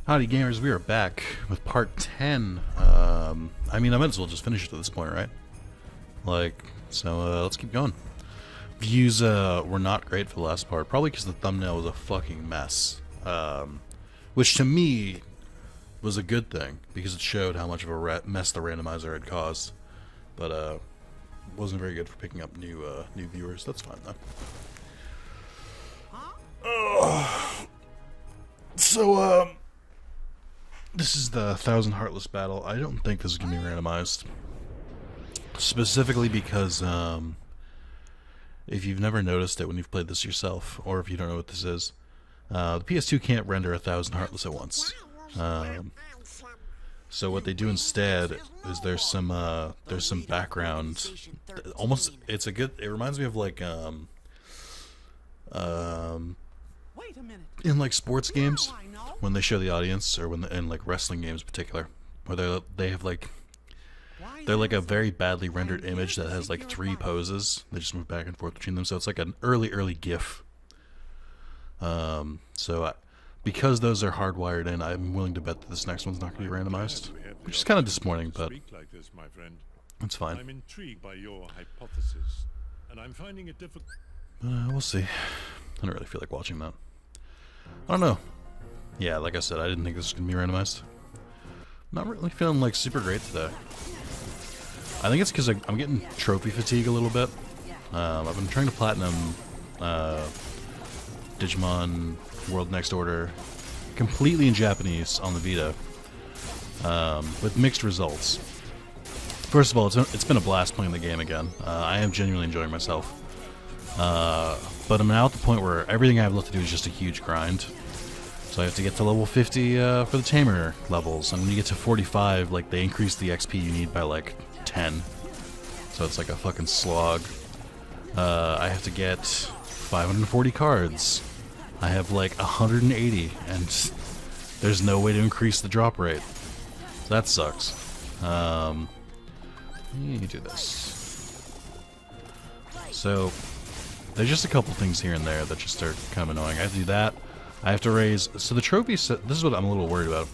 Howdy gamers, we are back with part 10. I mean, I might as well just finish it at this point, right? Let's keep going. Views were not great for the last part, probably because the thumbnail was a fucking mess. Which to me was a good thing, because it showed how much of a mess the randomizer had caused. But wasn't very good for picking up new viewers. That's fine though. This is the 1,000 Heartless battle. I don't think this is going to be randomized. Specifically because, if you've never noticed it when you've played this yourself, or if you don't know what this is, the PS2 can't render 1,000 Heartless at once. So what they do instead is there's some background. It reminds me of like, in like sports games, when they show the audience, or in like wrestling games in particular, where they have like, they're like a very badly rendered image that has like 3 poses. They just move back and forth between them, so it's like an early GIF. Because those are hardwired in, I'm willing to bet that this next one's not going to be randomized, which is kind of disappointing, but it's fine. I'm intrigued by your hypothesis, and I'm finding it difficult. We'll see. I don't really feel like watching that. I don't know. Yeah, like I said, I didn't think this was going to be randomized. Not really feeling like super great today. I think it's because I'm getting trophy fatigue a little bit. I've been trying to platinum Digimon World Next Order completely in Japanese on the Vita, with mixed results. First of all, it's been a blast playing the game again. I am genuinely enjoying myself. But I'm now at the point where everything I have left to do is just a huge grind. So I have to get to level 50 for the tamer levels, and when you get to 45, like, they increase the XP you need by like 10. So it's like a fucking slog. I have to get 540 cards. I have like 180, and there's no way to increase the drop rate. So that sucks. Let me do this. So there's just a couple things here and there that just are kind of annoying. I have to do that. I have to raise... So the trophy... This is what I'm a little worried about.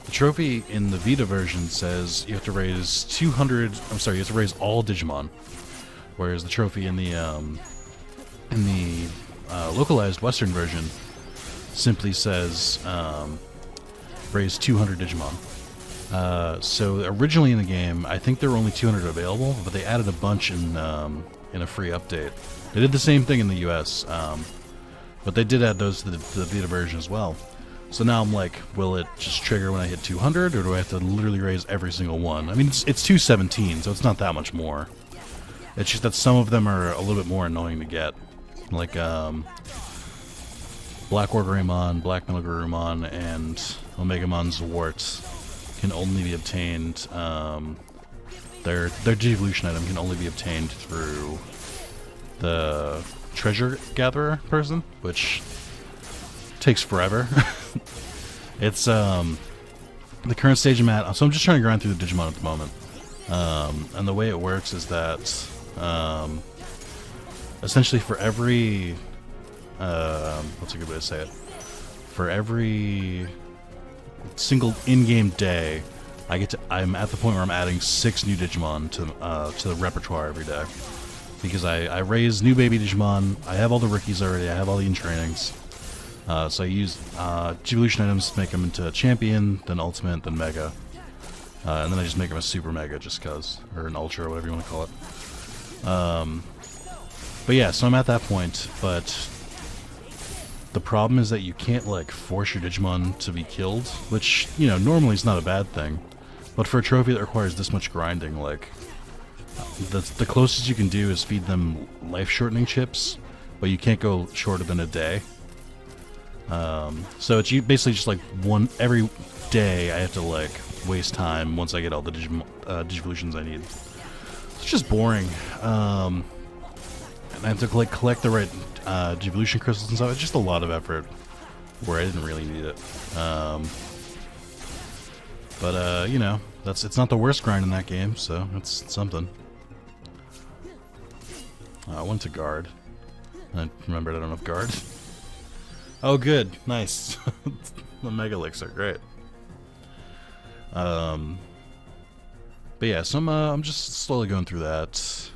The trophy in the Vita version says you have to raise 200... I'm sorry, you have to raise all Digimon. Whereas the trophy in the localized Western version simply says raise 200 Digimon. So originally in the game, I think there were only 200 available, but they added a bunch in a free update. They did the same thing in the US, but they did add those to the Vita version as well. So now I'm like, will it just trigger when I hit 200, or do I have to literally raise every single one? I mean, it's 217, so it's not that much more. It's just that some of them are a little bit more annoying to get. Like, Black Orgarumon, Black Megagarumon, and Omegamon Zwart can only be obtained, their Digivolution item can only be obtained through the treasure gatherer person, which takes forever. It's the current stage I'm at, so I'm just trying to grind through the Digimon at the moment. And the way it works is that essentially for every what's a good way to say it? For every single in-game day, I'm at the point where I'm adding 6 new Digimon to the repertoire every day. Because I raise new baby Digimon, I have all the rookies already, I have all the in-trainings. So I use Digivolution items to make them into Champion, then Ultimate, then Mega. And then I just make them a Super Mega just cause, or an Ultra, or whatever you want to call it. But yeah, so I'm at that point, but the problem is that you can't, like, force your Digimon to be killed, which, you know, normally is not a bad thing. But for a trophy that requires this much grinding, like, the closest you can do is feed them life-shortening chips, but you can't go shorter than a day. So it's basically just like every day I have to, like, waste time once I get all the Digivolutions I need. It's just boring. And I have to, like, collect the right Digivolution crystals and stuff. It's just a lot of effort where I didn't really need it. But you know, it's not the worst grind in that game, so it's something. I went to guard. I remembered I don't have guard. Oh, good. Nice. The megalicks are great. But yeah, so I'm just slowly going through that.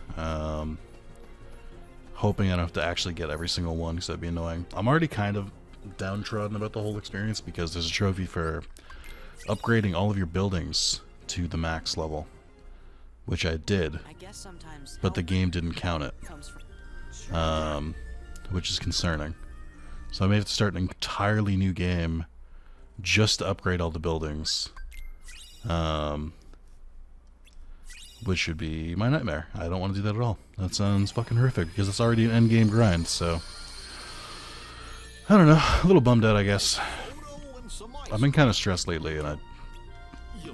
Hoping I don't have to actually get every single one, because that'd be annoying. I'm already kind of downtrodden about the whole experience, because there's a trophy for upgrading all of your buildings to the max level, which I did, but the game didn't count it, which is concerning. So I may have to start an entirely new game just to upgrade all the buildings, which should be my nightmare. I don't want to do that at all. That sounds fucking horrific, because it's already an endgame grind, so I don't know, a little bummed out, I guess. I've been kind of stressed lately, and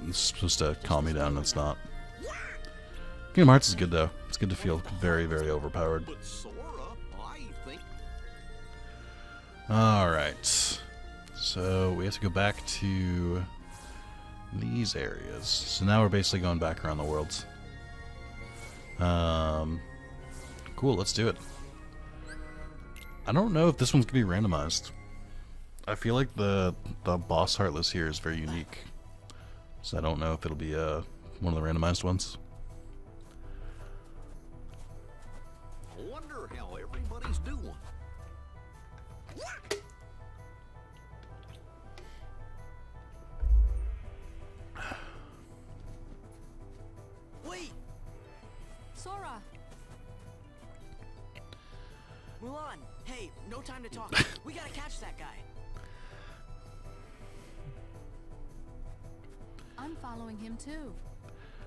it's supposed to calm me down, and it's not. Kingdom Hearts is good, though. It's good to feel very, very overpowered. Alright. So, we have to go back to these areas. So now we're basically going back around the world. Cool, let's do it. I don't know if this one's going to be randomized. I feel like the boss Heartless here is very unique. So I don't know if it'll be one of the randomized ones. I wonder how everybody's doing. Wait! Sora! Mulan! Hey, no time to talk. We gotta catch that guy. I'm following him too.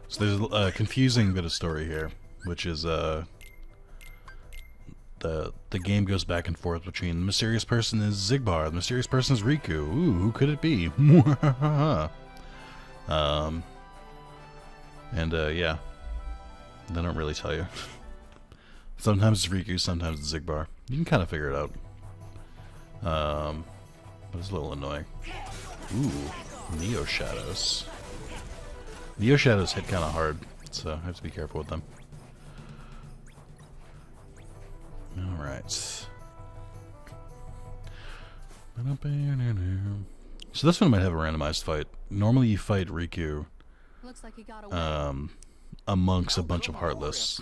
So there's a confusing bit of story here, which is the game goes back and forth between the mysterious person is Zigbar, the mysterious person is Riku. Ooh, who could it be? Yeah, they don't really tell you. Sometimes it's Riku, sometimes it's Zigbar. You can kind of figure it out. But it's a little annoying. Ooh, Neo Shadows. Neo Shadows hit kind of hard, so I have to be careful with them. Alright. So this one might have a randomized fight. Normally you fight Riku Looks like he got away. amongst a bunch of Heartless.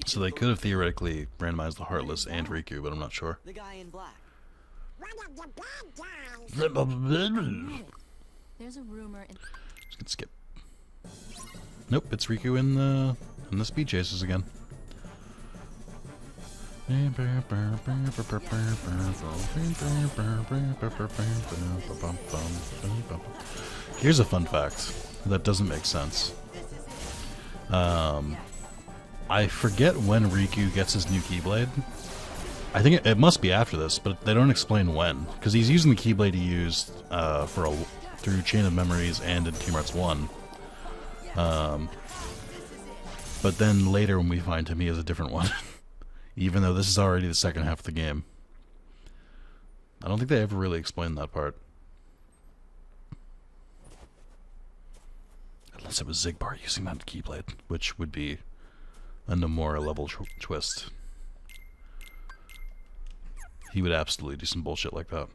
So they could have theoretically randomized the Heartless and Riku, but I'm not sure. The guy in black. There's a rumor in Just gonna skip. Nope, it's Riku in the speed chases again. Here's a fun fact that doesn't make sense. I forget when Riku gets his new Keyblade. I think it must be after this, but they don't explain when, because he's using the Keyblade he used through Chain of Memories and in Kingdom Hearts 1. But then later when we find him, he has a different one. Even though this is already the second half of the game. I don't think they ever really explained that part. Unless it was Zigbar using that Keyblade, which would be a Nomura level twist. He would absolutely do some bullshit like that.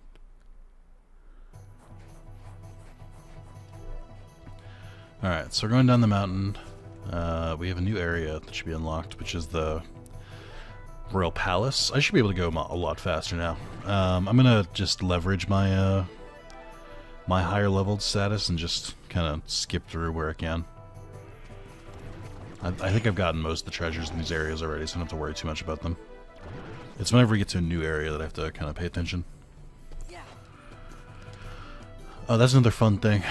Alright, so we're going down the mountain. We have a new area that should be unlocked, which is the Royal Palace. I should be able to go a lot faster now. I'm gonna just leverage my my higher leveled status and just kind of skip through where I can. I think I've gotten most of the treasures in these areas already, so I don't have to worry too much about them. It's whenever we get to a new area that I have to kind of pay attention. Oh, that's another fun thing,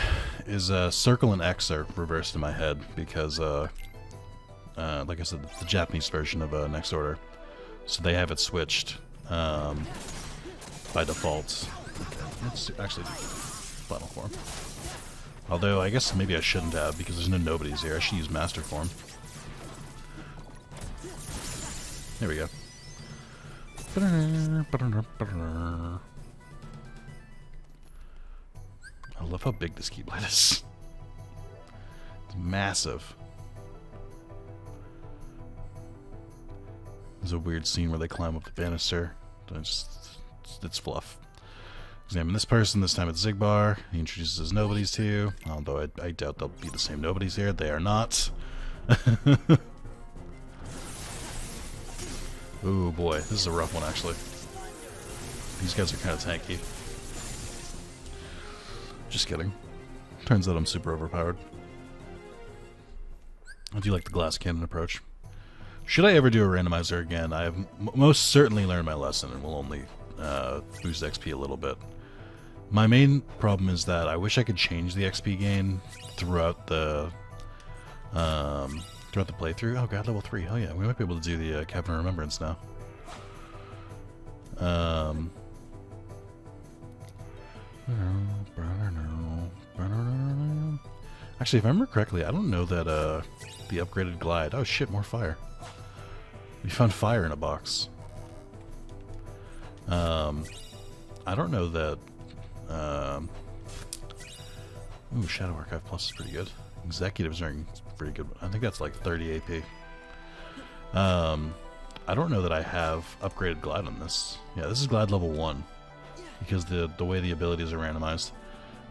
is Circle and X are reversed in my head, because, like I said, the Japanese version of Next Order. So they have it switched by default. Let's actually do Final Form. Although, I guess maybe I shouldn't have, because there's no nobodies here. I should use Master Form. There we go. I love how big this Keyblade is. It's massive. There's a weird scene where they climb up the banister. It's fluff. Examine this person. This time it's Zigbar. He introduces his nobodies to you. Although I doubt they'll be the same nobodies here. They are not. Ooh boy, this is a rough one actually. These guys are kind of tanky. Just kidding. Turns out I'm super overpowered. I do like the glass cannon approach. Should I ever do a randomizer again, I have most certainly learned my lesson and will only boost XP a little bit. My main problem is that I wish I could change the XP gain throughout the playthrough. Oh god, level 3. Oh yeah, we might be able to do the Cavern of Remembrance now. Actually, if I remember correctly, I don't know that the upgraded glide. Oh shit, more fire. We found fire in a box. I don't know that. Ooh, Shadow Archive Plus is pretty good. Executive's ring is pretty good. I think that's like 30 AP. I don't know that I have upgraded glide on this. Yeah, this is glide level 1 because the way the abilities are randomized.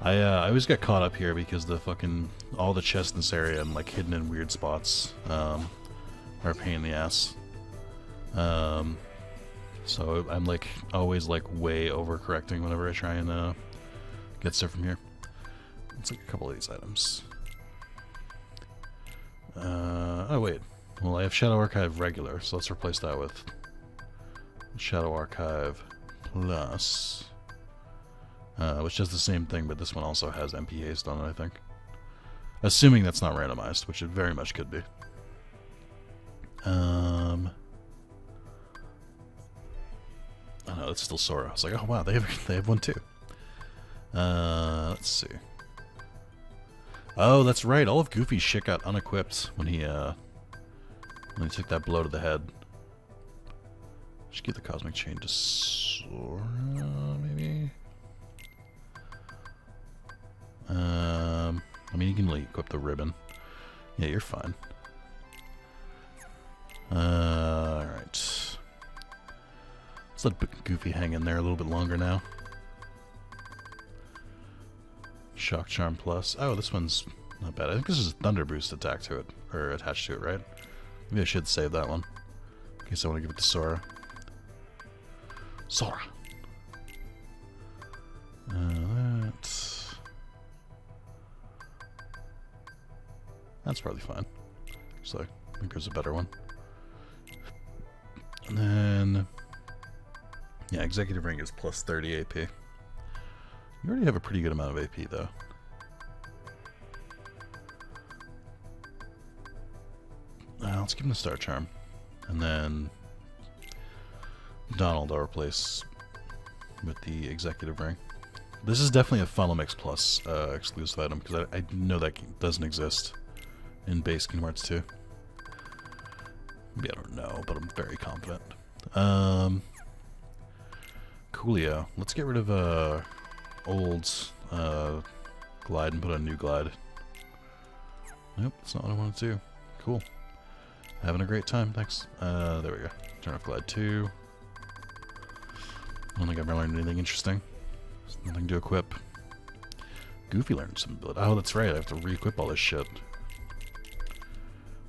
I always get caught up here because the fucking all the chests in this area and like hidden in weird spots are a pain in the ass. So I'm like always like way overcorrecting whenever I try and get stuff from here. Let's take a couple of these items. Oh wait, well I have Shadow Archive regular, so let's replace that with Shadow Archive Plus, which does the same thing, but this one also has MP haste on it, I think. Assuming that's not randomized, which it very much could be. Oh no, it's still Sora. I was like, oh wow, they have one too. Let's see. Oh, that's right. All of Goofy's shit got unequipped when he took that blow to the head. Just give the Cosmic Chain to Sora, maybe. I mean, you can equip the ribbon. Yeah, you're fine. Alright. Let's let Goofy hang in there a little bit longer now. Shock Charm Plus. Oh, this one's not bad. I think this is a Thunder Boost attack to it, or attached to it, right? Maybe I should save that one. In case I want to give it to Sora. Sora! That's probably fine. So, I think there's a better one. And then... yeah, Executive Ring is plus 30 AP. You already have a pretty good amount of AP, though. Let's give him the Star Charm. And then... Donald I'll replace with the Executive Ring. This is definitely a Funnel Mix Plus exclusive item, because I know that doesn't exist in base Kingdom Hearts 2. Maybe I don't know, but I'm very confident. Coolio. Let's get rid of old glide and put on a new glide. Nope, that's not what I wanted to do. Cool. Having a great time, thanks. There we go. Turn off glide 2. I don't think I've ever learned anything interesting. There's nothing to equip. Goofy learned some ability. Oh, that's right, I have to re-equip all this shit.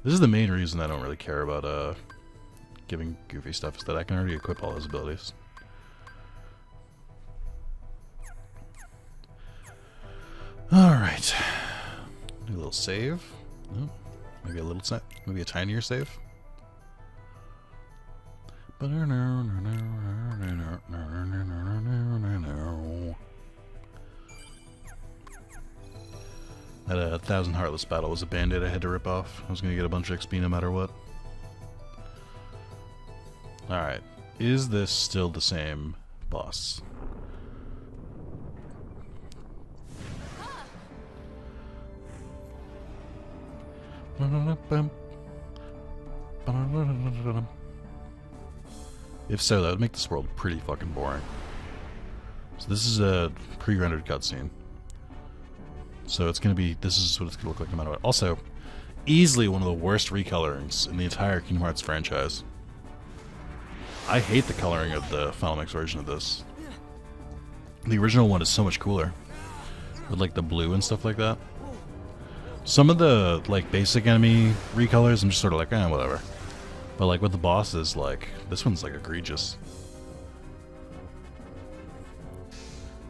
This is the main reason I don't really care about giving Goofy stuff, is that I can already equip all his abilities. Alright. Do a little save. Oh, maybe a little maybe a tinier save. That 1,000 Heartless battle was a band-aid I had to rip off. I was going to get a bunch of XP no matter what. Alright. Is this still the same boss? If so, that would make this world pretty fucking boring. So this is a pre-rendered cutscene. So it's gonna be, this is what it's gonna look like no matter what. Also, easily one of the worst recolorings in the entire Kingdom Hearts franchise. I hate the coloring of the Final Mix version of this. The original one is so much cooler. With like the blue and stuff like that. Some of the like basic enemy recolors, I'm just sort of like, whatever. But like with the bosses, like this one's like egregious.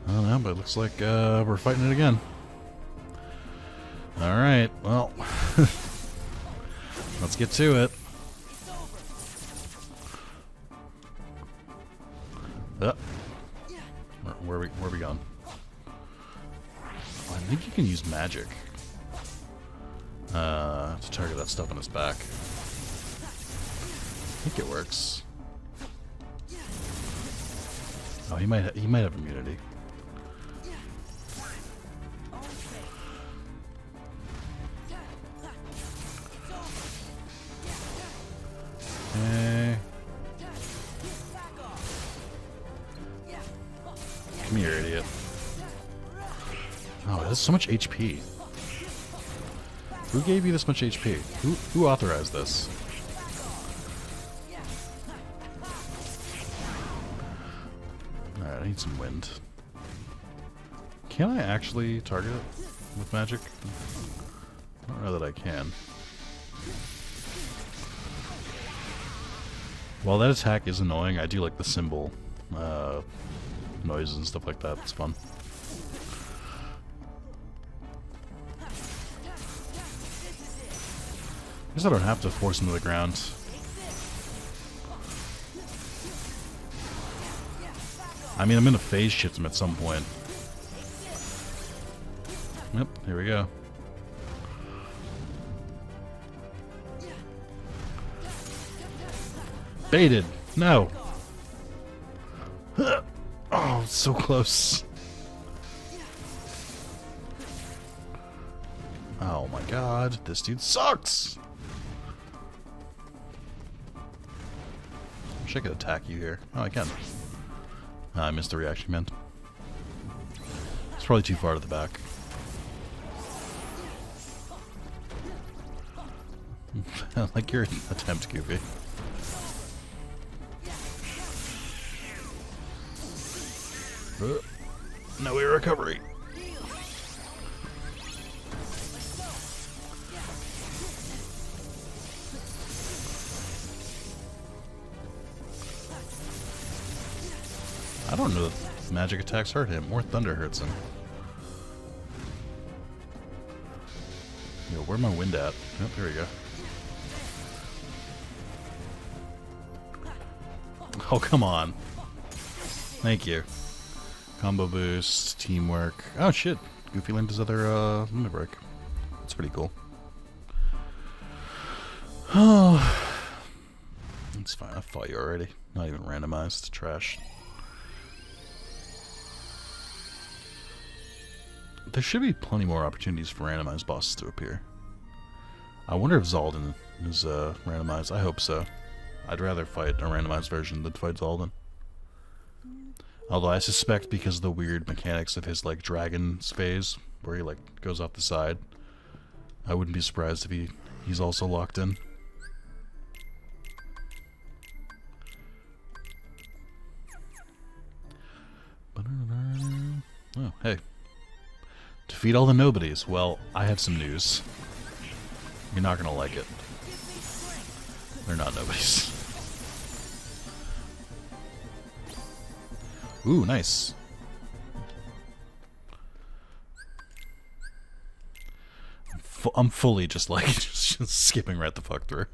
I don't know, but it looks like we're fighting it again. All right, well, let's get to it. Where are we going? I think you can use magic to target that stuff on his back. I think it works. Oh, he might have immunity. Okay. Come here, idiot. Oh, it has so much HP. Who gave you this much HP? Who authorized this? Alright, I need some wind. Can I actually target it with magic? I don't know that I can. While that attack is annoying, I do like the symbol noises and stuff like that. It's fun. I guess I don't have to force him to the ground. I mean, I'm gonna phase shift him at some point. Yep, here we go. Baited! No! Oh, so close. Oh my god, this dude sucks! Wish I could attack you here. Oh, I can. I missed the reaction command. It's probably too far to the back. Like your attempt, Goofy. No way recovery. I don't know if magic attacks hurt him or thunder hurts him. Yo, where my wind at? Oh, there we go. Oh, come on. Thank you. Combo boost, teamwork. Oh shit, Goofy learned his other limit break. That's pretty cool. Oh, it's fine. I fought you already. Not even randomized. Trash. There should be plenty more opportunities for randomized bosses to appear. I wonder if Zaldin is randomized. I hope so. I'd rather fight a randomized version than fight Zaldin. Although I suspect because of the weird mechanics of his like dragon's phase, where he like goes off the side, I wouldn't be surprised if he's also locked in. Oh, hey. Defeat all the nobodies. Well, I have some news. You're not gonna like it. They're not nobodies. Ooh, nice. I'm fully just like just skipping right the fuck through.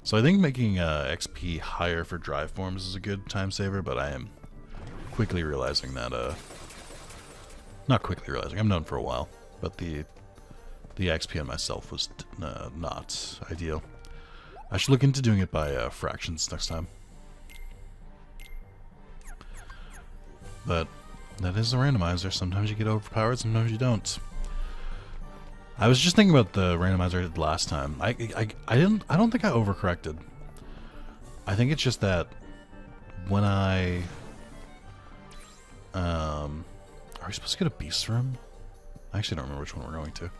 So I think making XP higher for drive forms is a good time saver, but I am quickly realizing that not quickly realizing, I've known for a while, but the XP on myself was not ideal. I should look into doing it by fractions next time. But that is a randomizer. Sometimes you get overpowered, sometimes you don't. I was just thinking about the randomizer I did last time. I don't think I overcorrected. I think it's just that when I are we supposed to get a beast room? I actually don't remember which one we're going to.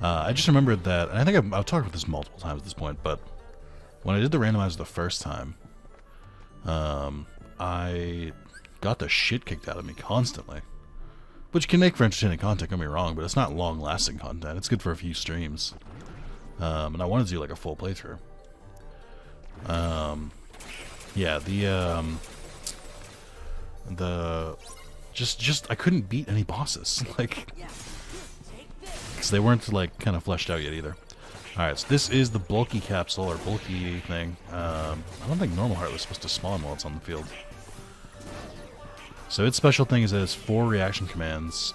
I just remembered that, and I think I've talked about this multiple times at this point, but when I did the randomizer the first time, I got the shit kicked out of me constantly. Which can make for entertaining content, don't get me wrong, but it's not long-lasting content. It's good for a few streams. And I wanted to do like a full playthrough. Yeah, just I couldn't beat any bosses, like, because they weren't like kind of fleshed out yet either. All right, so this is the bulky capsule or bulky thing. I don't think normal heart was supposed to spawn while it's on the field. So its special thing is that it's 4 reaction commands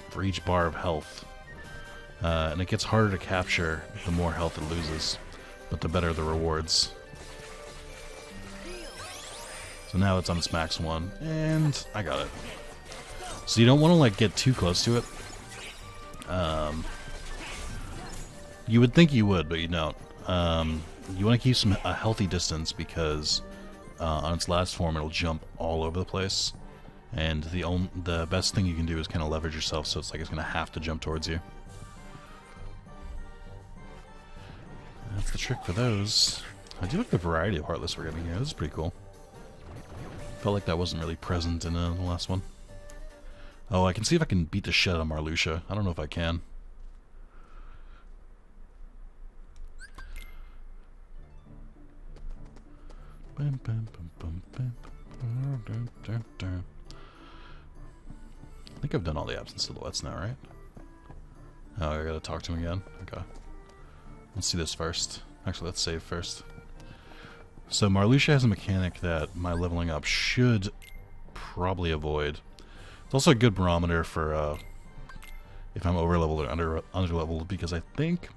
for each bar of health. And it gets harder to capture the more health it loses, but the better the rewards. So now it's on its max 1, and I got it. So you don't want to like get too close to it. You would think you would, but you don't. You want to keep a healthy distance because on its last form it'll jump all over the place. And the best thing you can do is kind of leverage yourself so it's like it's going to have to jump towards you. That's the trick for those. I do like the variety of Heartless we're getting here. This is pretty cool. Felt like that wasn't really present in the last one. Oh, I can see if I can beat the shit out of Marluxia. I don't know if I can. I think I've done all the absent silhouettes now, right? Oh, I gotta talk to him again? Okay. Let's see this first. Actually, let's save first. So Marluxia has a mechanic that my leveling up should probably avoid. It's also a good barometer for if I'm over-leveled or under-leveled, because I think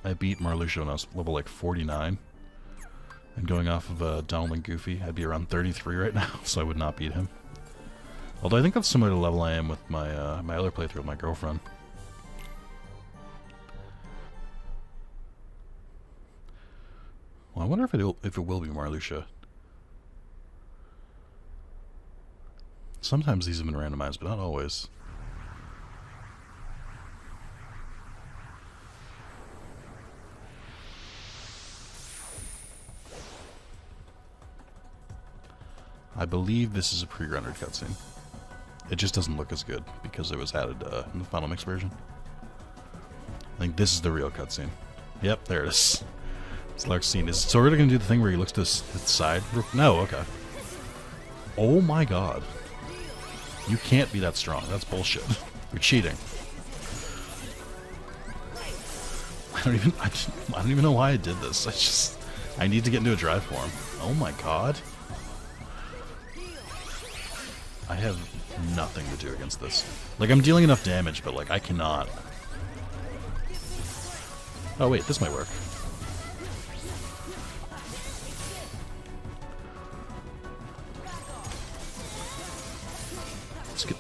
I beat Marluxia when I was level like 49. And going off of Donald and Goofy, I'd be around 33 right now, so I would not beat him. Although I think that's similar to the level I am with my my other playthrough with my girlfriend. Well, I wonder if it will be Marluxia. Sometimes these have been randomized, but not always. I believe this is a pre-rendered cutscene. It just doesn't look as good because it was added in the final mix version. I think this is the real cutscene. Yep, there it is. It's Lark's scene. Is Sora going to do the thing where he looks to the side? No, okay. Oh my god. You can't be that strong. That's bullshit. You're cheating. I don't even know why I did this. I need to get into a drive form. Oh my god. I have nothing to do against this. Like, I'm dealing enough damage, but like I cannot. Oh wait, this might work.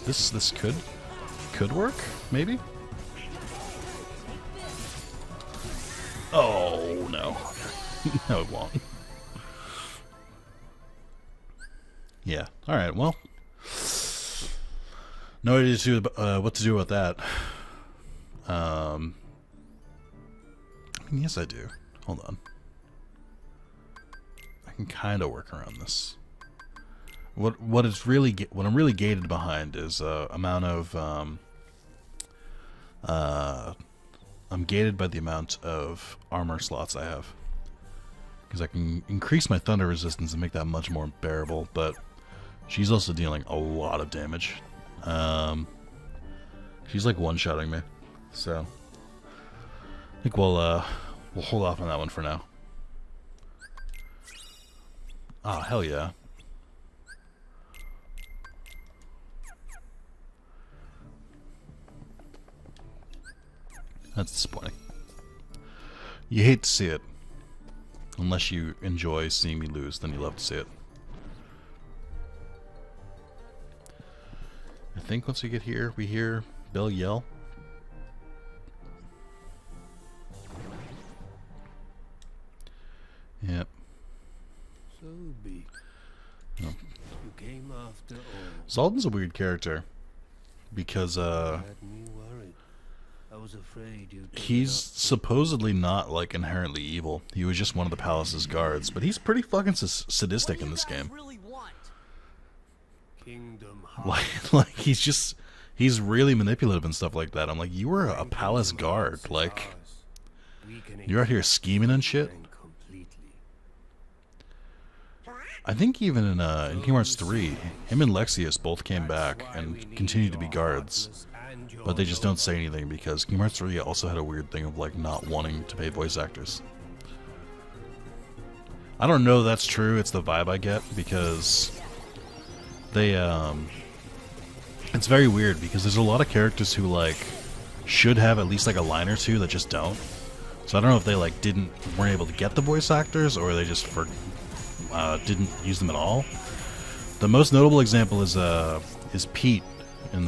This could work, maybe? Oh no. No, it won't. Yeah. Alright, well. No idea what to do about that. I mean, yes I do. Hold on. I can kind of work around this. What I'm really gated behind is amount of I'm gated by the amount of armor slots I have, because I can increase my thunder resistance and make that much more bearable. But she's also dealing a lot of damage. She's like one-shotting me, so I think we'll hold off on that one for now. Ah, hell yeah. That's disappointing. You hate to see it. Unless you enjoy seeing me lose, then you love to see it. I think once we get here, we hear Bill yell. Yep. So big. Oh. You came after all. Zaldin's a weird character. Because, Had me worried. I was afraid you'd he's supposedly not, like, inherently evil. He was just one of the palace's guards. But he's pretty fucking sadistic in this game. Really want? Kingdom Hearts. Like he's really manipulative and stuff like that. I'm like, you were a palace guard. Like, you're out here scheming and shit. Completely. I think even in Kingdom Hearts 3, him and Lexius both came back and continued to be guards. But they just don't say anything because Kingdom Hearts 3 also had a weird thing of like not wanting to pay voice actors. I don't know if that's true, it's the vibe I get because they it's very weird because there's a lot of characters who like should have at least like a line or two that just don't. So I don't know if they like weren't able to get the voice actors or they just didn't use them at all. The most notable example is Pete in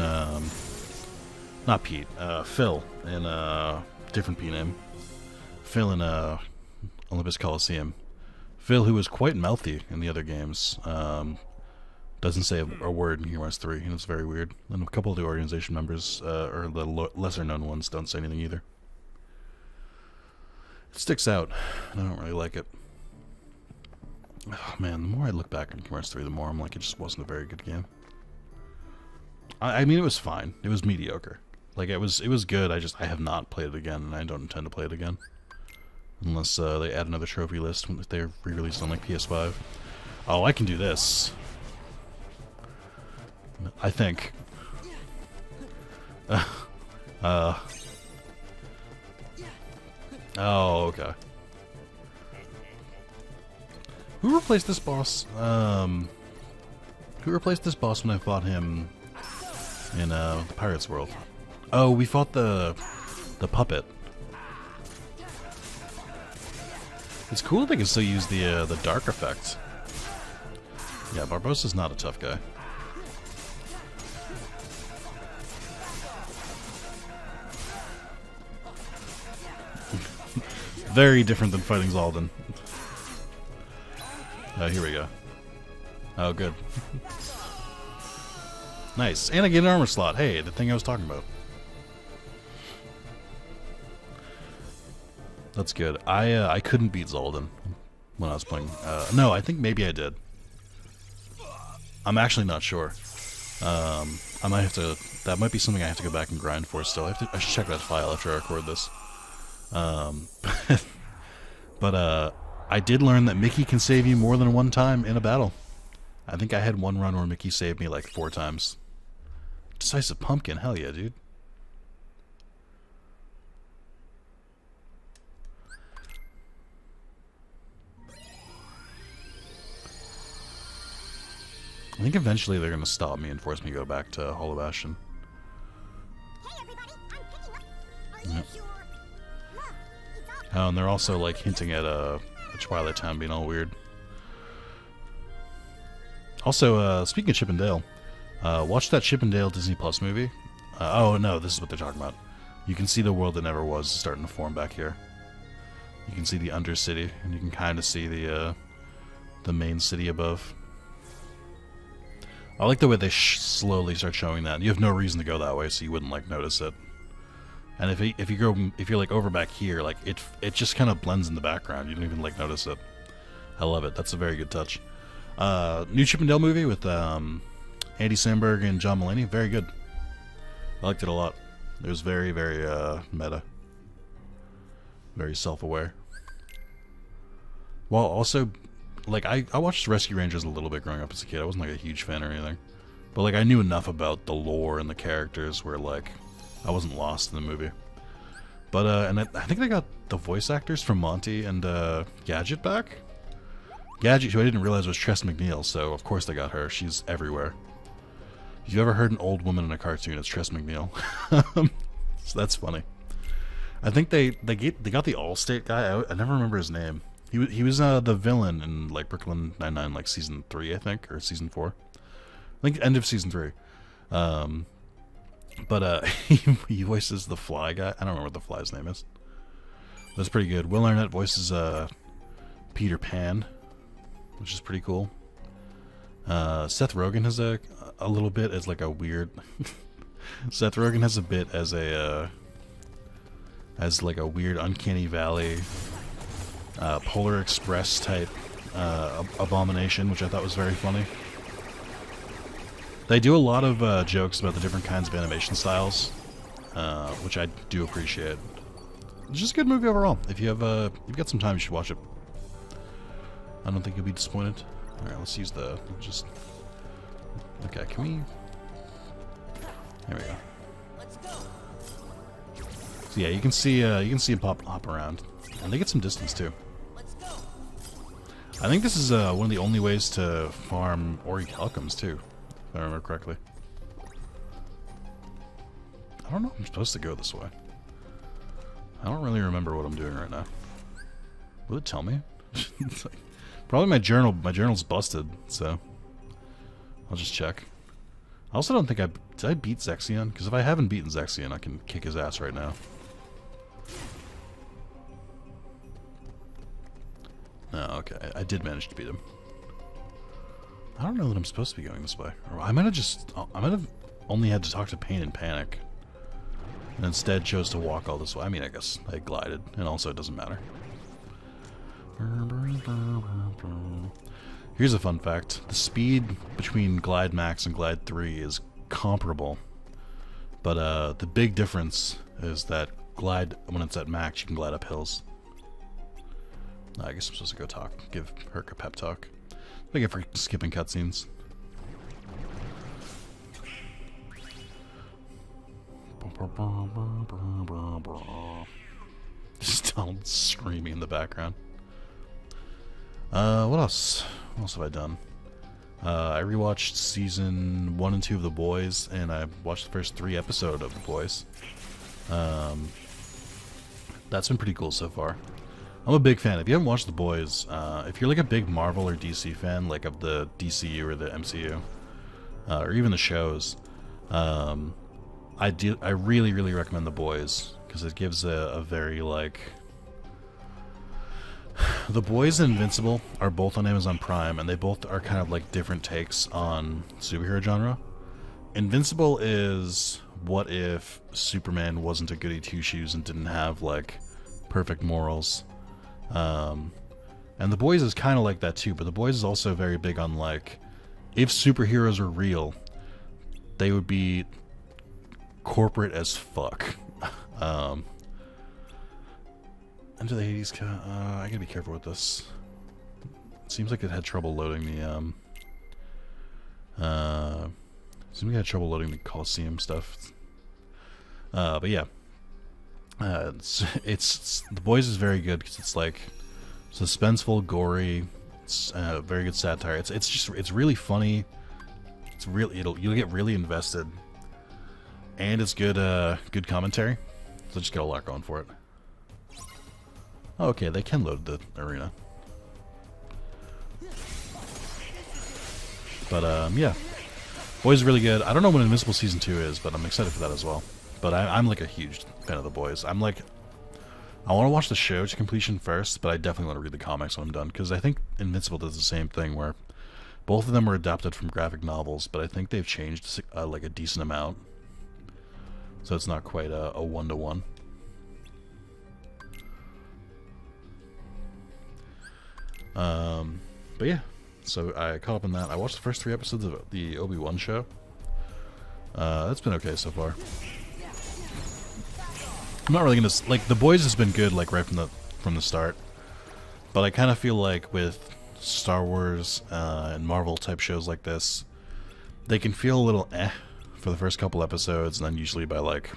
not Pete, Phil in different P name. Phil in Olympus Coliseum. Phil, who was quite mouthy in the other games, doesn't say a word in Kingdom Hearts 3, and it's very weird. And a couple of the organization members, or the lesser known ones, don't say anything either. It sticks out, and I don't really like it. Oh man, the more I look back on Kingdom Hearts 3, the more I'm like, it just wasn't a very good game. I mean, it was fine. It was mediocre. Like, it was good, I have not played it again, and I don't intend to play it again. Unless they add another trophy list if they're re-released on like PS5. Oh, I can do this. I think. Oh, okay. Who replaced this boss? Who replaced this boss when I fought him in the Pirates World? Oh, we fought the puppet. It's cool that they can still use the dark effect. Yeah, Barbossa's not a tough guy. Very different than fighting Zaldin. Oh, here we go. Oh, good. Nice. And I get an armor slot. Hey, the thing I was talking about. That's good. I couldn't beat Zaldin when I was playing. No, I think maybe I did. I'm actually not sure. I might have to. That might be something I have to go back and grind for still. I should check that file after I record this. But I did learn that Mickey can save you more than one time in a battle. I think I had one run where Mickey saved me like 4 times. Decisive Pumpkin, hell yeah, dude. I think eventually they're going to stop me and force me to go back to Hollow Bastion. Hey everybody, I'm picking up. Are you sure? Look, it's all Oh, and they're also like hinting at Twilight Town being all weird. Also, speaking of Chip and Dale, watch that Chip and Dale Disney Plus movie. Oh no, this is what they're talking about. You can see the world that never was starting to form back here. You can see the Undercity, and you can kind of see the main city above. I like the way they slowly start showing that. You have no reason to go that way, so you wouldn't like notice it. And if you're like over back here, like it just kind of blends in the background. You don't even like notice it. I love it. That's a very good touch. New Chip and Dale movie with Andy Samberg and John Mulaney. Very good. I liked it a lot. It was very, very meta. Very self-aware. While also, like, I watched Rescue Rangers a little bit growing up as a kid. I wasn't like a huge fan or anything. But like I knew enough about the lore and the characters where like I wasn't lost in the movie. But and I think they got the voice actors from Monty and Gadget back. Gadget, who I didn't realize was Tress MacNeille, so of course they got her. She's everywhere. If you ever heard an old woman in a cartoon, it's Tress MacNeille. So that's funny. I think they got the Allstate guy. I never remember his name. He was the villain in like Brooklyn Nine-Nine, like season 3, I think, or season 4. I think end of season 3. But he voices the Fly guy. I don't remember what the Fly's name is. That's pretty good. Will Arnett voices Peter Pan, which is pretty cool. Seth Rogen has a little bit as like a weird. Seth Rogen has a bit as like a weird Uncanny Valley, Polar Express type abomination, which I thought was very funny. They do a lot of jokes about the different kinds of animation styles, which I do appreciate. It's just a good movie overall. If you have you've got some time, you should watch it. I don't think you'll be disappointed. All right, let's use the just. Okay, can we? There we go. So yeah, you can see him hop around, and they get some distance too. I think this is one of the only ways to farm orichalcums too, if I remember correctly. I don't know if I'm supposed to go this way. I don't really remember what I'm doing right now. Will it tell me? It's like, probably my journal's busted, so I'll just check. I also don't think did I beat Zexion? Because if I haven't beaten Zexion, I can kick his ass right now. No, okay, I did manage to beat him. I don't know that I'm supposed to be going this way. Or I might have only had to talk to Pain and Panic, and instead chose to walk all this way. I mean, I guess I glided, and also it doesn't matter. Here's a fun fact. The speed between Glide Max and Glide 3 is comparable, but the big difference is that Glide, when it's at max, you can glide up hills. I guess I'm supposed to go give Herc a pep talk. I get for skipping cutscenes. Just Donald screaming in the background. What else? What else have I done? I rewatched season 1 and 2 of The Boys, and I watched the first 3 episodes of The Boys. That's been pretty cool so far. I'm a big fan. If you haven't watched The Boys, if you're like a big Marvel or DC fan, like of the DCU or the MCU, or even the shows, I really, really recommend The Boys, because it gives a very like... The Boys and Invincible are both on Amazon Prime, and they both are kind of like different takes on superhero genre. Invincible is what if Superman wasn't a goody two-shoes and didn't have like perfect morals. And The Boys is kind of like that too, but The Boys is also very big on like, if superheroes were real, they would be corporate as fuck. Into the Hades I gotta be careful with this. It seems like it had trouble loading the Coliseum stuff. But yeah. It's The Boys is very good because it's like suspenseful, gory. It's very good satire. It's really funny. You'll get really invested, and it's good commentary. So just got a lot going for it. Oh, okay, they can load the arena. But yeah, Boys is really good. I don't know when Invincible Season 2 is, but I'm excited for that as well. But I'm like a huge fan of The Boys. I want to watch the show to completion first, but I definitely want to read the comics when I'm done, because I think Invincible does the same thing, where both of them were adapted from graphic novels, but I think they've changed like a decent amount, so it's not quite a one-to-one. But yeah, so I caught up on that. I watched the first 3 episodes of the Obi-Wan show. That's been okay so far. I'm not really gonna like The Boys has been good like right from the start, but I kind of feel like with Star Wars and Marvel type shows like this, they can feel a little for the first couple episodes, and then usually by like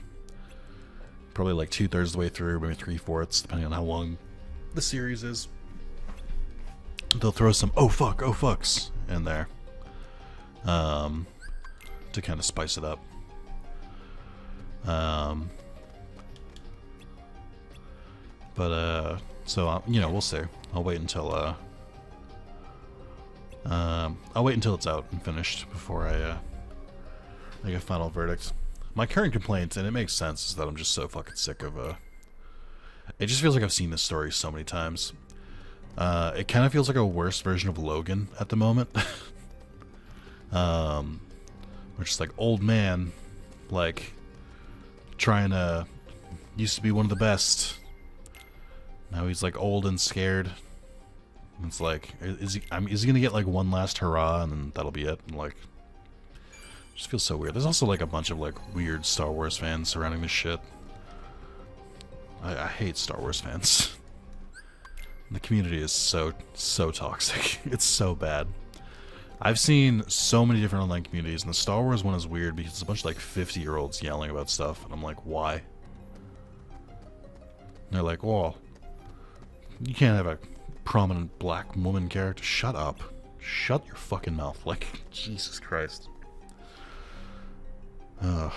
probably like 2/3 of the way through, maybe 3/4, depending on how long the series is, they'll throw some oh fucks in there to kind of spice it up. So we'll see. I'll wait until it's out and finished before I make a final verdict. My current complaint, and it makes sense, is that I'm just so fucking sick of it just feels like I've seen this story so many times. It kind of feels like a worse version of Logan at the moment. Which is like old man, like trying to used to be one of the best. Now he's like old and scared. It's like, is he gonna get like one last hurrah and then that'll be it? And like, Just feels so weird. There's also like a bunch of like weird Star Wars fans surrounding this shit. I hate Star Wars fans. The community is so toxic. It's so bad. I've seen so many different online communities, and the Star Wars one is weird because it's a bunch of like 50-year-olds yelling about stuff, and I'm like, why? And they're like, well, you can't have a prominent black woman character. Shut up. Shut your fucking mouth. Like, Jesus Christ. Ugh.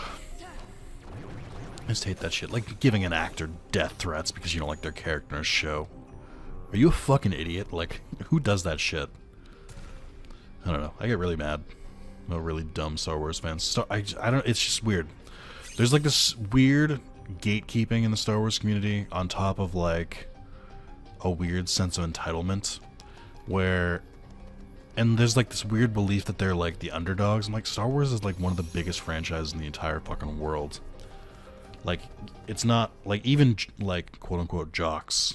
I just hate that shit. Like giving an actor death threats because you don't like their character in a show. Are you a fucking idiot? Like, who does that shit? I don't know. I get really mad. I'm a really dumb Star Wars fan. I don't. It's just weird. There's like this weird gatekeeping in the Star Wars community on top of like a weird sense of entitlement, where, and there's like this weird belief that they're like the underdogs. I'm like, Star Wars is like one of the biggest franchises in the entire fucking world. Like, it's not like even like quote unquote jocks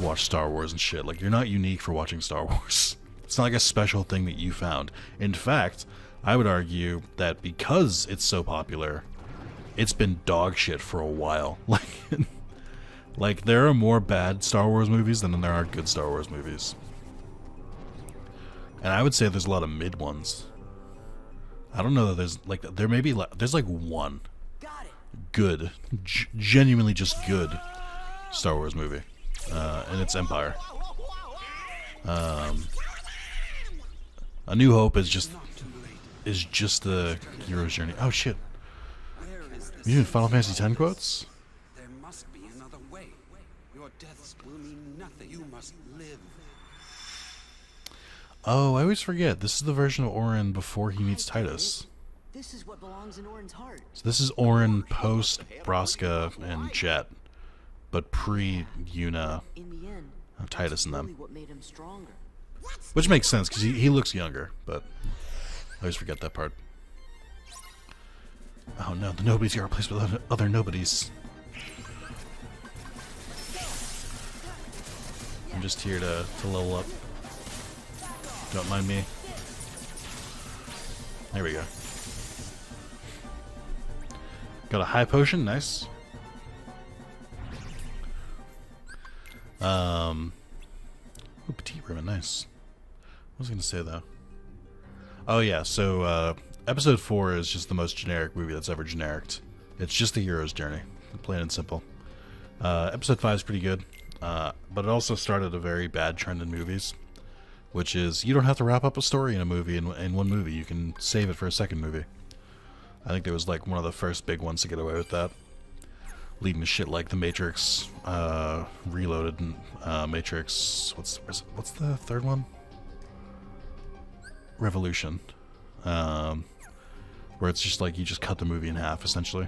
watch Star Wars and shit. Like, you're not unique for watching Star Wars. It's not like a special thing that you found. In fact, I would argue that because it's so popular, it's been dog shit for a while. Like there are more bad Star Wars movies than there are good Star Wars movies. And I would say there's a lot of mid ones. I don't know that there's like, there may be there's like one good, genuinely just good Star Wars movie, and it's Empire. A New Hope is just the hero's journey. Oh shit! You doing Final Fantasy X quotes? There must be another way. Your deaths will mean nothing. You must live. Oh, I always forget. This is the version of Orin before he meets Titus. This is what belongs in Orin's heart. So this is Orin post Braska and Jet, but pre Yuna, In the end, Titus and really them. what made him stronger. Which makes sense, because he looks younger, but I always forget that part. Oh no, the nobodies are replaced with other nobodies. I'm just here to level up. Don't mind me. There we go. Got a high potion, nice. Ooh, petite ribbon, nice. What was I gonna say though? Oh yeah, so episode 4 is just the most generic movie that's ever genericked. It's just the hero's journey, plain and simple. Episode 5 is pretty good, but it also started a very bad trend in movies, which is you don't have to wrap up a story in a movie in one movie. You can save it for a second movie. I think it was like one of the first big ones to get away with that, leading to shit like The Matrix, Reloaded, and Matrix. What's the third one? Revolution, where it's just like you just cut the movie in half essentially.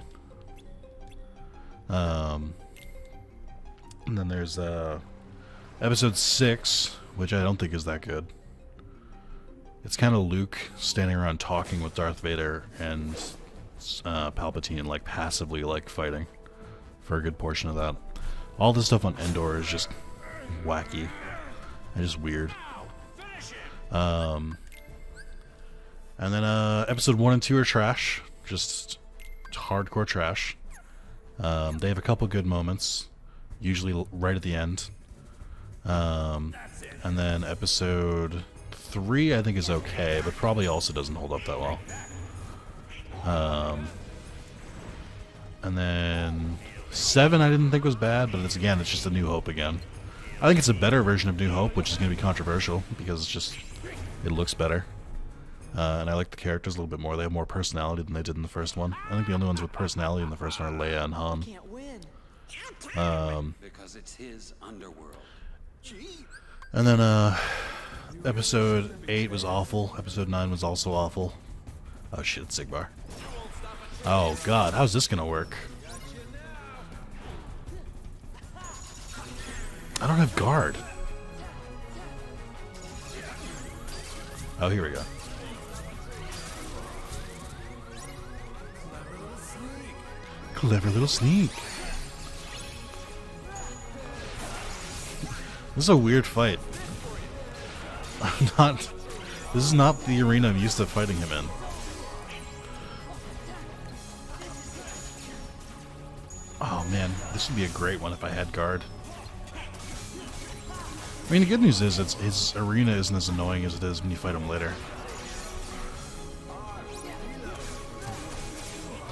And then there's episode 6, which I don't think is that good. It's kind of Luke standing around talking with Darth Vader and Palpatine, like passively like fighting for a good portion of that. All this stuff on Endor is just wacky and just weird. And then episode 1 and 2 are trash, just hardcore trash. They have a couple good moments, usually right at the end. And then episode 3 I think is okay, but probably also doesn't hold up that well. And then 7 I didn't think was bad, but it's just a New Hope again. I think it's a better version of New Hope, which is going to be controversial because it looks better. And I like the characters a little bit more. They have more personality than they did in the first one. I think the only ones with personality in the first one are Leia and Han. Can't win. Because it's his underworld. And then episode 8 was awful. Episode 9 was also awful. Oh shit, it's Sigbar. Oh god, how's this gonna work? I don't have guard. Oh, here we go. Clever little sneak. This is a weird fight. This is not the arena I'm used to fighting him in. Oh man, this would be a great one if I had guard. I mean, the good news is his arena isn't as annoying as it is when you fight him later.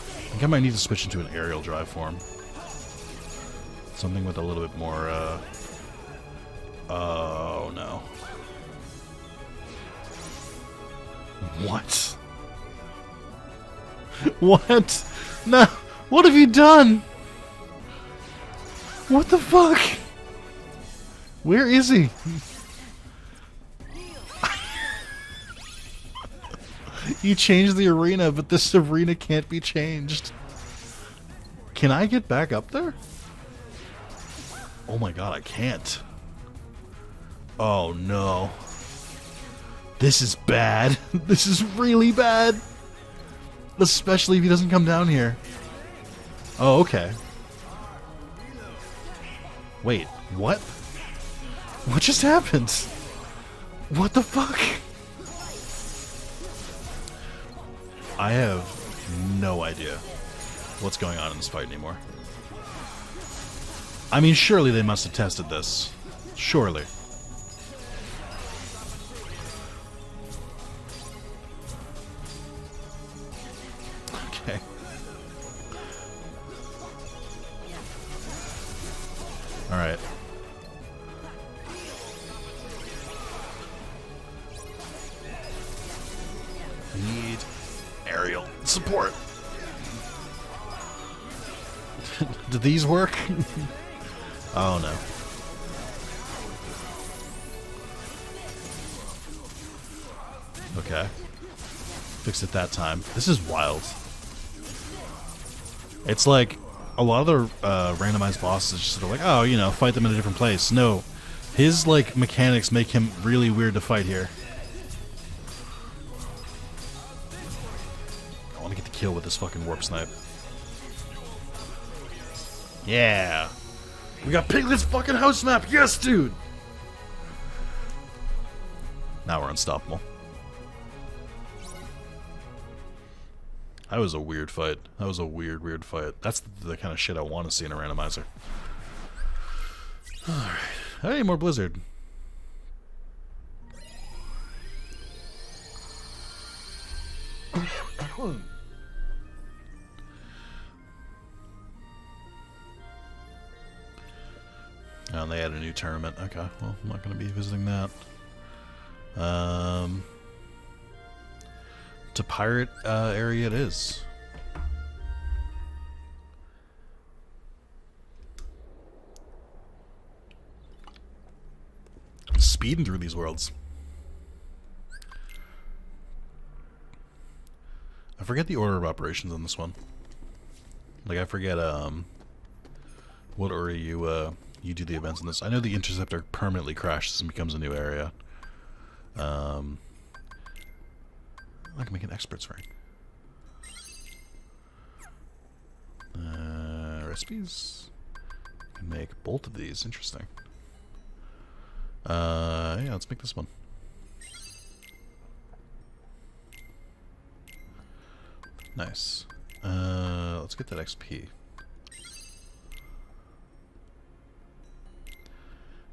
I think I might need to switch into an aerial drive form. Something with a little bit more, oh no. What? What? No! What have you done? What the fuck? Where is he? You changed the arena, but this arena can't be changed. Can I get back up there? Oh my god, I can't. Oh no. This is bad. This is really bad. Especially if he doesn't come down here. Oh, okay. Wait, what? What just happened? What the fuck? I have no idea what's going on in this fight anymore. I mean, surely they must have tested this. Surely. Okay. Alright. I need aerial support. Do these work? Oh no. Okay. Fixed it that time. This is wild. It's like a lot of the randomized bosses just sort of like, oh, you know, fight them in a different place. No. His, like, mechanics make him really weird to fight here. I want to get the kill with this fucking warp snipe. Yeah. We got Piglet's fucking house map. Yes, dude. Now we're unstoppable. That was a weird fight. That was a weird, weird fight. That's the kind of shit I want to see in a randomizer. Alright. Hey, more Blizzard. Oh, and they had a new tournament. Okay, well, I'm not going to be visiting that. To pirate area it is. Speeding through these worlds. I forget the order of operations on this one. Like, I forget what order you do the events in this. I know the Interceptor permanently crashes and becomes a new area. I can make an expert's rank. Recipes. I can make both of these. Interesting. Yeah, let's make this one. Nice. Let's get that XP.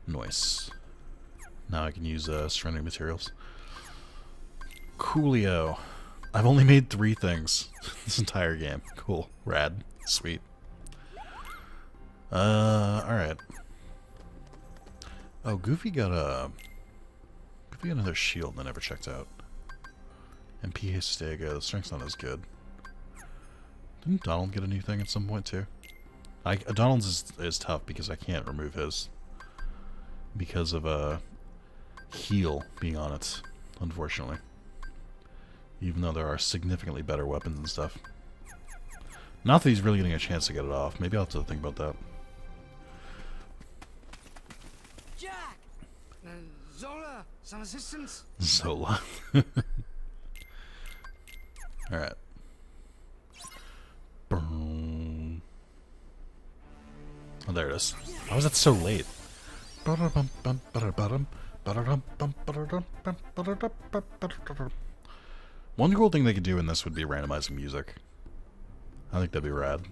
Nice. Now I can use surrendering materials. Coolio. I've only made 3 things this entire game. Cool. Rad. Sweet. Alright. Oh, Goofy got another shield that I never checked out. And P. Stega, the strength's not as good. Didn't Donald get a new thing at some point too? Donald's is tough because I can't remove his. Because of heal being on it, unfortunately. Even though there are significantly better weapons and stuff. Not that he's really getting a chance to get it off. Maybe I'll have to think about that. Jack! Zola, some assistance? Zola. Alright. Boom. Oh, there it is. Why was that so late? One cool thing they could do in this would be randomizing music. I think that'd be rad.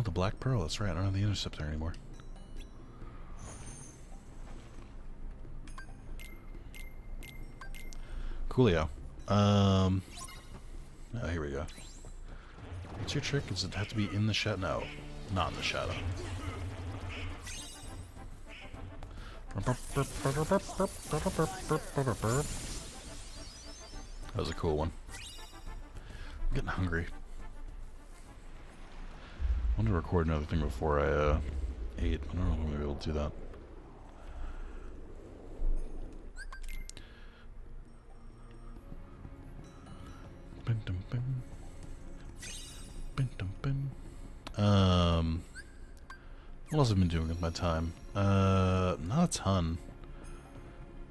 Oh, the Black Pearl. That's right. I don't have the Interceptor anymore. Coolio. Oh, here we go. What's your trick? Does it have to be in the shadow? No, not in the shadow. That was a cool one. I'm getting hungry. I wanted to record another thing before I ate. I don't know if I'm going to be able to do that. What else have I been doing with my time? Not a ton.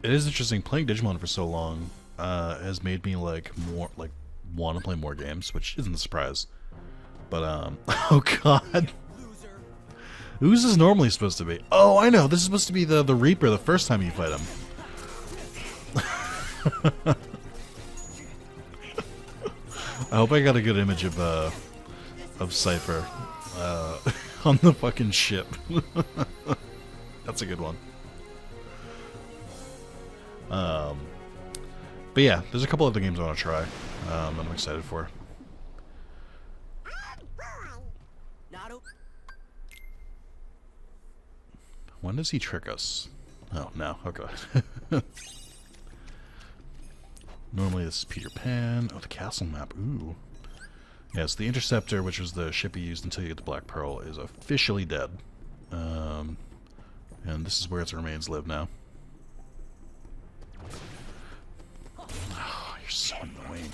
It is interesting, playing Digimon for so long has made me like want to play more games, which isn't a surprise. But oh god. Who's this normally supposed to be? Oh, I know. This is supposed to be the Reaper the first time you fight him. I hope I got a good image of Cypher on the fucking ship. That's a good one. But yeah, there's a couple other games I want to try. That I'm excited for. When does he trick us? Oh, no. Okay. Normally this is Peter Pan. Oh, the castle map. Ooh. Yes, the Interceptor, which was the ship you used until you get the Black Pearl, is officially dead. And this is where its remains live now. Oh, you're so annoying.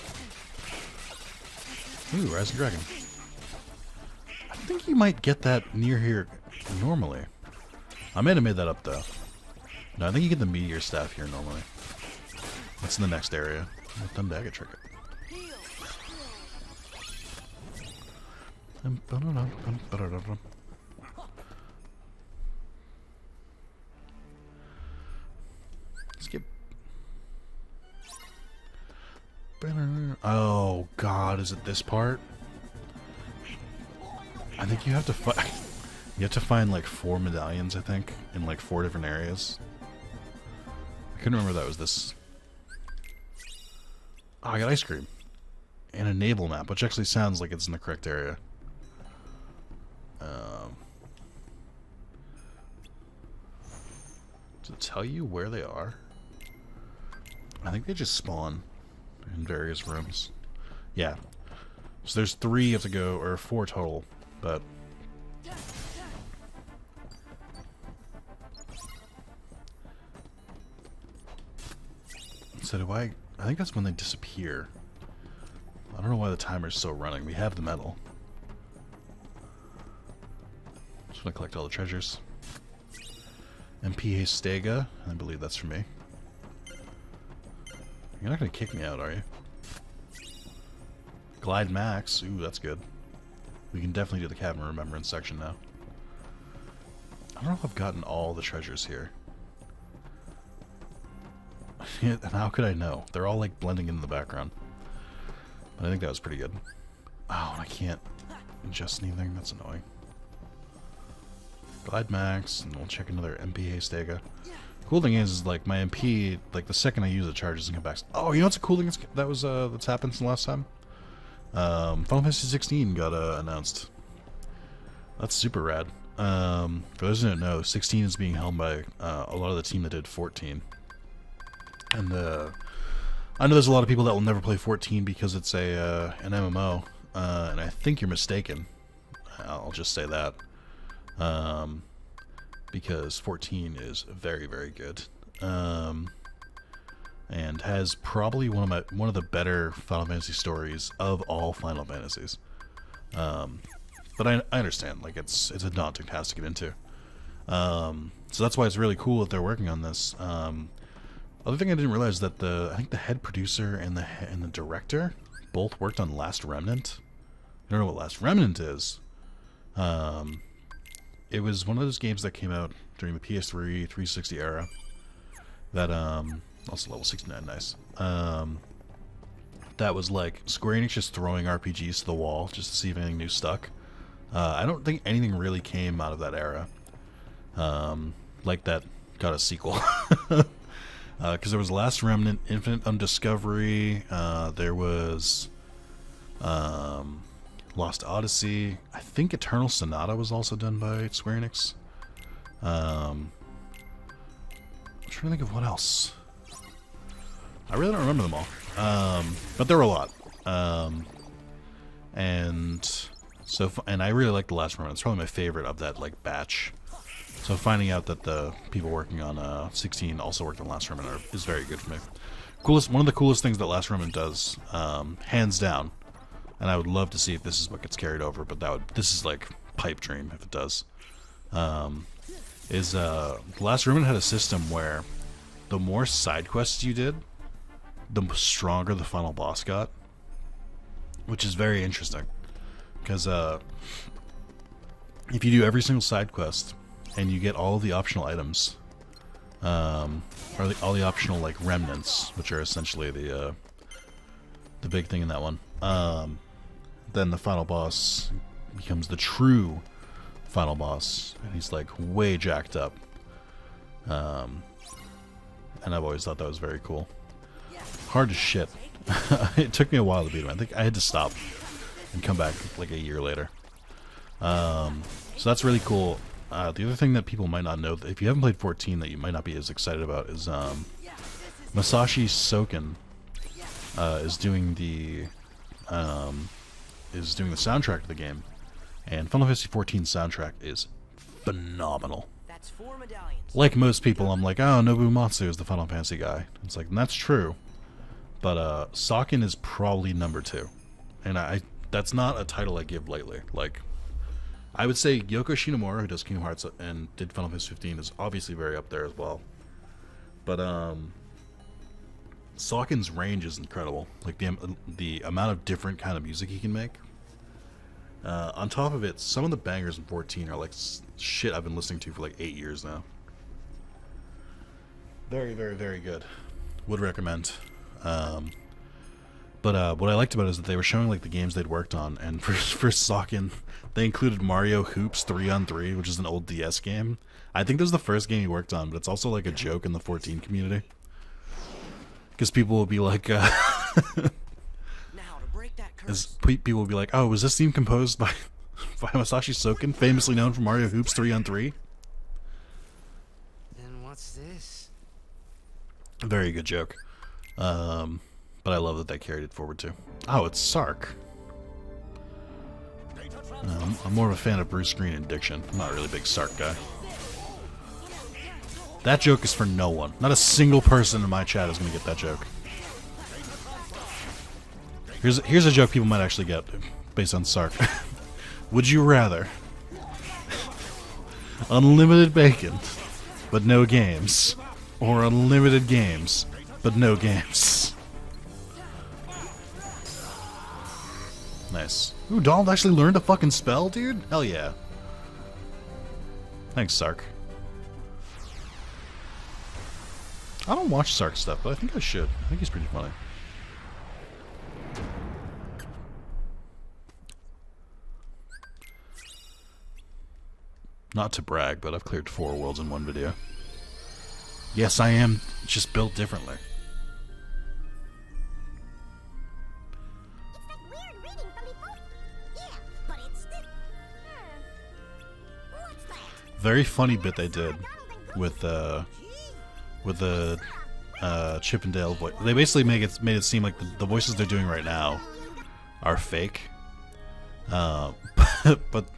Ooh, Rising Dragon. I think you might get that near here normally. I might have made that up, though. No, I think you get the Meteor Staff here normally. That's in the next area. Done bag a trick it. Skip. Oh god, is it this part? I think you have to find. You have to find like 4 medallions, I think, in like 4 different areas. I couldn't remember that was this. Oh, I got ice cream. And a naval map, which actually sounds like it's in the correct area. Does it tell you where they are? I think they just spawn in various rooms. Yeah. So there's 3 you have to go, or 4 total, but... So do I think that's when they disappear. I don't know why the timer's still running. We have the medal. Just want to collect all the treasures. MP Stega. I believe that's for me. You're not going to kick me out, are you? Glide Max. Ooh, that's good. We can definitely do the Cabin Remembrance section now. I don't know if I've gotten all the treasures here. And how could I know? They're all like blending in the background. But I think that was pretty good. Oh, and I can't adjust anything. That's annoying. Glide Max, and we'll check another MP Stega. Cool thing is, like, my MP, like, the second I use it, charges and come back. Oh, you know what's a cool thing that was, that's happened since the last time? Final Fantasy 16 got, announced. That's super rad. For those who don't know, 16 is being held by, a lot of the team that did 14. And, I know there's a lot of people that will never play 14 because it's a, an MMO, and I think you're mistaken. I'll just say that. Because 14 is very, very good, and has probably one of the better Final Fantasy stories of all Final Fantasies. But I understand, like, it's a daunting task to get into. So that's why it's really cool that they're working on this. Other thing I didn't realize is that I think the head producer and the director both worked on Last Remnant. I don't know what Last Remnant is. It was one of those games that came out during the PS3 360 era. That also level 69, nice. That was like Square Enix just throwing RPGs to the wall just to see if anything new stuck. I don't think anything really came out of that era. Like that got a sequel. Because there was Last Remnant, Infinite Undiscovery, there was Lost Odyssey. I think Eternal Sonata was also done by Square Enix. I'm trying to think of what else. I really don't remember them all. But there were a lot. And I really like The Last Remnant. It's probably my favorite of that like batch. So finding out that the people working on 16 also worked on Last Remnant is very good for me. One of the coolest things that Last Remnant does, hands down, and I would love to see if this is what gets carried over, but this is like pipe dream if it does. Last Remnant had a system where the more side quests you did, the stronger the final boss got, which is very interesting. Because if you do every single side quest and you get all of the optional items, or all the optional like remnants, which are essentially the big thing in that one, then the final boss becomes the true final boss, and he's like way jacked up. And I've always thought that was very cool. Hard as shit. It took me a while to beat him. I think I had to stop and come back like a year later. So that's really cool. The other thing that people might not know, if you haven't played 14, that you might not be as excited about is Masashi Soken is doing the soundtrack to the game, and Final Fantasy 14 soundtrack is phenomenal. That's 4 medallions. Like most people, I'm like, oh, Nobuo Uematsu is the Final Fantasy guy. It's like, and that's true, but Soken is probably number 2, and that's not a title I give lightly. Like, I would say Yoko Shinomura, who does Kingdom Hearts and did Final Fantasy 15, is obviously very up there as well. But Soken's range is incredible. Like the amount of different kind of music he can make. On top of it, some of the bangers in 14 are like shit I've been listening to for like 8 years now. Very, very, very good. Would recommend. But what I liked about it is that they were showing like the games they'd worked on, and for Soken, they included Mario Hoops 3-on-3, which is an old DS game. I think this was the first game he worked on, but it's also like a joke in the 14 community. Because people will be like, Now to break that curse. people will be like, oh, was this theme composed by Masashi Soken, famously known for Mario Hoops 3-on-3? Then what's this? Very good joke. But I love that they carried it forward too. Oh, it's Sark. I'm more of a fan of Bruce Green and Diction. I'm not really a big Sark guy. That joke is for no one. Not a single person in my chat is going to get that joke. Here's a joke people might actually get based on Sark. Would you rather unlimited bacon but no games, or unlimited games but no games? Nice. Ooh, Donald actually learned a fucking spell, dude? Hell yeah. Thanks, Sark. I don't watch Sark stuff, but I think I should. I think he's pretty funny. Not to brag, but I've cleared 4 worlds in one video. Yes, I am. It's just built differently. It's that weird reading from before. Yeah, but it's still. What's that? Very funny bit they did with the Chip and Dale voice. They basically made it seem like the voices they're doing right now are fake. But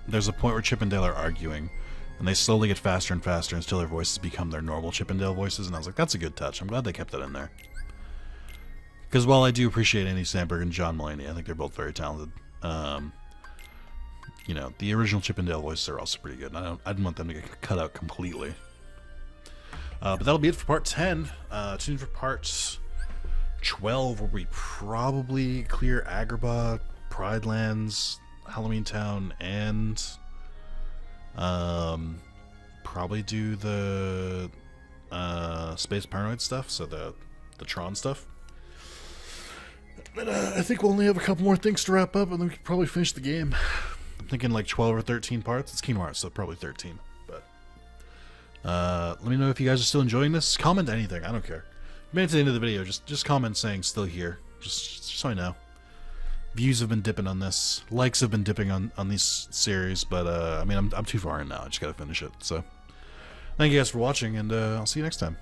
there's a point where Chip and Dale are arguing, and they slowly get faster and faster until their voices become their normal Chip and Dale voices. And I was like, that's a good touch. I'm glad they kept that in there. Because while I do appreciate Andy Samberg and John Mulaney, I think they're both very talented. You know, the original Chip and Dale voices are also pretty good. And I didn't want them to get cut out completely. But that'll be it for part 10. Tune in for part 12, where we probably clear Agrabah, Pride Lands, Halloween Town, and probably do the Space Paranoid stuff, so the Tron stuff. But I think we'll only have a couple more things to wrap up, and then we can probably finish the game. thinking like 12 or 13 parts. It's Kingdom Hearts, so probably 13. But let me know if you guys are still enjoying this. Comment anything. I don't care. Made it to the end of the video. Just comment saying still here. Just so I know. Views have been dipping on this. Likes have been dipping on these series. But I mean, I'm too far in now. I just gotta finish it. So thank you guys for watching, and I'll see you next time.